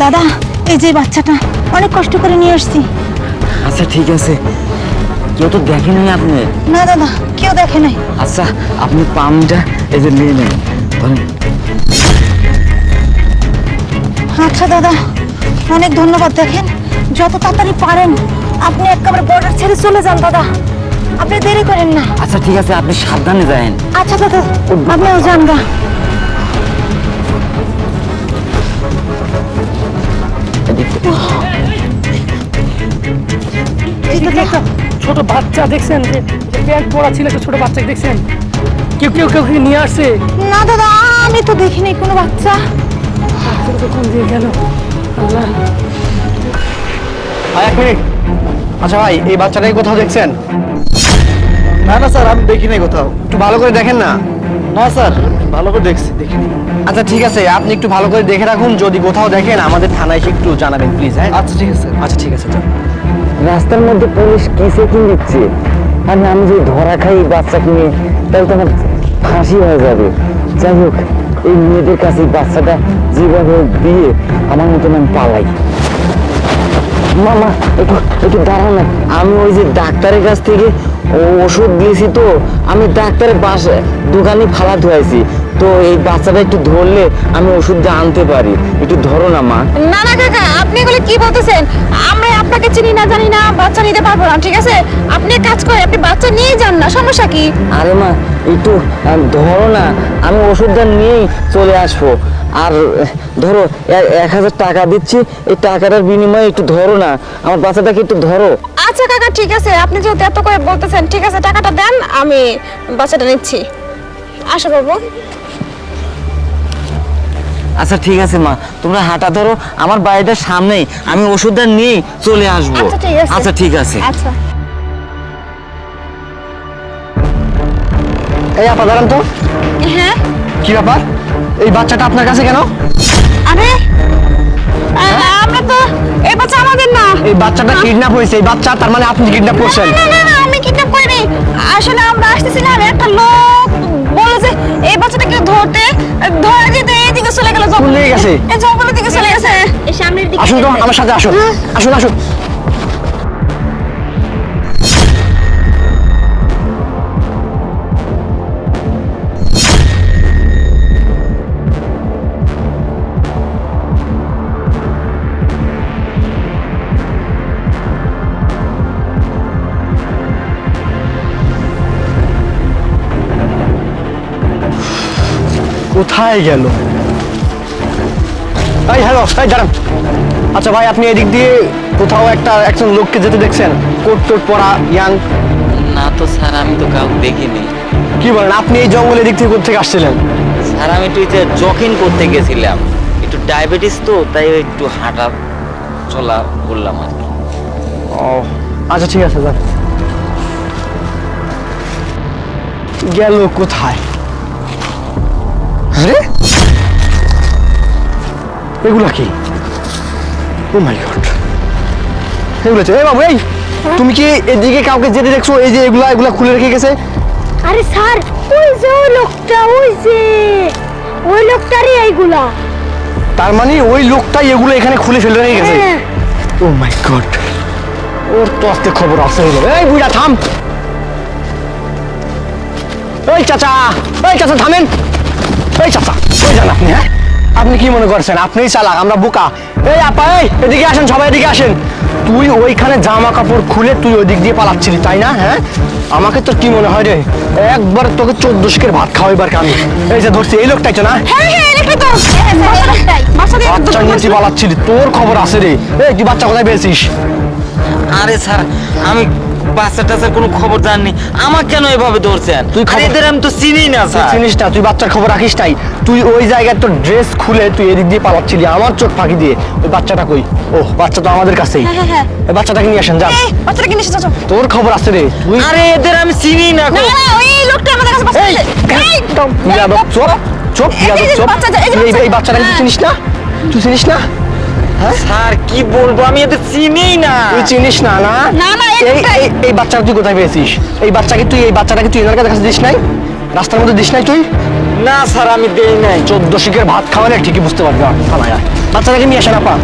দাদা এই যে বাচ্চাটা অনেক কষ্ট করে নিয়ে আসছি। আচ্ছা ঠিক আছে, কেউ তো দেখে নাই আপনি? না দাদা, কেউ দেখে নাই। আচ্ছা আপনি পামটা এই যে নিয়ে নেন, ধরেন। আচ্ছা দাদা, অনেক ধন্যবাদ। দেখেন যত তাড়াতাড়ি পারেন আপনি একেবারে বর্ডার ছেড়ে চলে যান দাদা, আপনি দেরি করেন না। আচ্ছা ঠিক আছে, আপনি সাবধানে যান। আচ্ছা দাদা, আপনিও যান গা। ছোট বাচ্চা দেখছেন, যে প্যান্ট পরা ছিল একটা ছোট বাচ্চা দেখছেন? কেউ কেউ কেউ কি নিয়ে আসছে? না দাদা, আমি তো দেখিনি কোনো বাচ্চা। বাচ্চাটা কোন দিয়ে গেল আল্লাহ। এক মিনিট। আচ্ছা ভাই, এই বাচ্চাটাকে কোথাও দেখছেন? না না স্যার, আমি দেখি নাই কোথাও। একটু ভালো করে দেখেন না। না স্যার, ভালো করে দেখিনি। আচ্ছা ঠিক আছে, আপনি একটু ভালো করে দেখে রাখুন, যদি কোথাও দেখেন আমাদের থানায় এসে একটু জানাবেন প্লিজ। হ্যাঁ আচ্ছা ঠিক আছে। আচ্ছা ঠিক আছে, যান। রাস্তার মধ্যে পুলিশ কি চেকিং দিচ্ছে, আর আমি যদি ধরা খাই বাচ্চা কিনে, তাহলে তো আমার ফাঁসি হয়ে যাবে। যাই হোক, এই মেয়েদের কাছে বাচ্চাটা যেভাবে দিয়ে আমার মতন আমি পালাই। মামা একটু একটু দাঁড়াও না, আমি ওই যে ডাক্তারের কাছ থেকে ওষুধ দিয়েছি, তো আমি ডাক্তারের বাসায় দোকানে ফালা ধুয়েছি, তো এই বাচ্চাটা একটু ধরলে আমি ওষুধটা আনতে পারি। একটু ধরো না মা। না না কাকা, আপনি এগুলো কি বলতেছেন? আমরা আপনাকে চিনি না জানি না, বাচ্চা নিতে পারবো না। ঠিক আছে, আপনি এক কাজ করেন, আপনি বাচ্চা নিয়ে যান না, সমস্যা কি? আরে মা একটু ধরো না, আমি ওষুধটা নিয়েই চলে আসবো। আর ধরো 1000 টাকা দিচ্ছি, এই টাকাটার বিনিময়ে একটু ধরো না, আমার বাচ্চাটাকে একটু ধরো। আচ্ছা কাকা ঠিক আছে, আপনি যেহেতু এত করে বলতেছেন, ঠিক আছে টাকাটা দেন, আমি বাচ্চাটা নিচ্ছি। আসো বাবু। আচ্ছা ঠিক আছে মা, তোমরা হাঁটা ধরো, আমার বাড়িটার সামনেই, আমি ওষুধটা নিয়েই চলে আসবো। আচ্ছা ঠিক আছে। আচ্ছা ঠিক আছে। আচ্ছা। এই আপা দাঁড়ান তো। হ্যাঁ কি ব্যাপার, এই বাচ্চাটা আপনার কাছে কেন? আরে আমরা তো, এই বাচ্চা আমাদের না। এই বাচ্চাটা কিডন্যাপ হয়েছে। এই বাচ্চা তার মানে আপনি কিডন্যাপ করছেন? না না না, আমি কিডন্যাপ করিনি। আসলে আমরা আসতেছিলাম, একটা লোক বলে যে এই বাচ্চাটাকে ধরতে, ধরে দিতে এইদিকে চলে গেল। কোন দিকে গেছে? এই জঙ্গলের দিকে চলে গেছে, এই সামনের দিকে। আসুন তো আমার সাথে, আসুন আসুন আসুন। কোথায় গেল? এই হ্যালো, এই দাঁড়ান। আচ্ছা ভাই, আপনি এদিক দিয়ে কোথাও একজন লোককে যেতে দেখছেন? কোট টোট পরা, ইয়াং? না তো স্যার, আমি তো কাউকে দেখিনি। কি বলেন, আপনি এই জঙ্গলের দিক থেকে কোথেকে আসছিলেন? স্যার আমি একটু জকিং করতে গেছিলাম, একটু ডায়াবেটিস তো, তাই একটু হাঁটা চলা করলাম আর কি। ও আচ্ছা ঠিক আছে, যান। গেল কোথায়? আরে এগুলা কি? ও মাই গড, এগুলো এই বাবু, এই তুমি কি এদিকে কাউকে যেতে দেখছো? এই যে এগুলা খুলে রেখে গেছে। আরে স্যার, ওই যে ওই লোকটা, ওই লোকটারই এইগুলা। তার মানে ওই লোকটাই এগুলো এখানে খুলে ফেলে রেখে গেছে। হ্যাঁ। ও মাই গড, ওর তো আজকে খবর আছে। এই বুড়া থাম। এই চাচা, এই চাচা থামেন। এই চাচা, ওই যান আপনি। হ্যাঁ আপনি কি মনে করছেন আপনিই চালাক, আমরা বোকা? এই আপা, এই এদিকে আসেন, সবাই এদিকে আসেন। তুই ওইখানে জামা কাপড় খুলে তুই ওই দিক দিয়ে পালাচ্ছিলি, তাই না? হ্যাঁ আমাকে তোর কি মনে হয় রে? একবার তোকে 14 শিকের ভাত খাওয়াইবার আমি এই যে ধরছি, এই লোকটাই তো না? হ্যাঁ হ্যাঁ, এই লোকটা তো বাচ্চা নিয়ে পালাচ্ছিলি, তোর খবর আছে রে। এই তুই বাচ্চা কোথায় পেয়েছিস? আরে স্যার, আমি বাচ্চা টাচ্চার কোনো খবর জানি, আমার কেন এভাবে ধরছেন? তুই খবর- এদের আমি তো চিনি না তুই স্যার। চিনিস না? তুই বাচ্চার খবর রাখিস তাই? তুই ওই জায়গায় তোর ড্রেস খুলে তুই এদিক দিয়ে পালাচ্ছিলি, আমার চোখ ফাঁকি দিয়ে। ওই বাচ্চাটা কই? ও বাচ্চা তো আমাদের কাছেই। হ্যাঁ, হ্যাঁ। এই বাচ্চাটাকে নিয়ে আসেন, যান। এই বাচ্চাটাকে নিয়ে এসেছো? তোর খবর আছে রে তুই। আরে এদের আমি চিনি না। না না, ওই লোকটা আমাদের কাছে বাচ্চা এই আছে। এই ইয়াদব, চুপ চুপ, ইয়াদব, চুপ। বাচ্চা, এই যে তুই এই বাচ্চা। বাচ্চাটাকে তুই চিনিস না? তুই চিনিস না? স্যার কি বলবো, আমি এদের চিনি না। তুই চিনিস না? না না, না, এই এই লোকটাই। এই- এই বাচ্চাটা তুই কোথায় পেয়েছিস? এই বাচ্চাটাকে তুই এনার কাছে দিস নাই? রাস্তার মধ্যে দিস নাই তুই? না স্যার, আমি দেই নাই। 14 শিকের ভাত খাওয়ালে ঠিকই বুঝতে পারবি। থানায় আয়। বাচ্চাটাকে নিয়ে আসেন আপা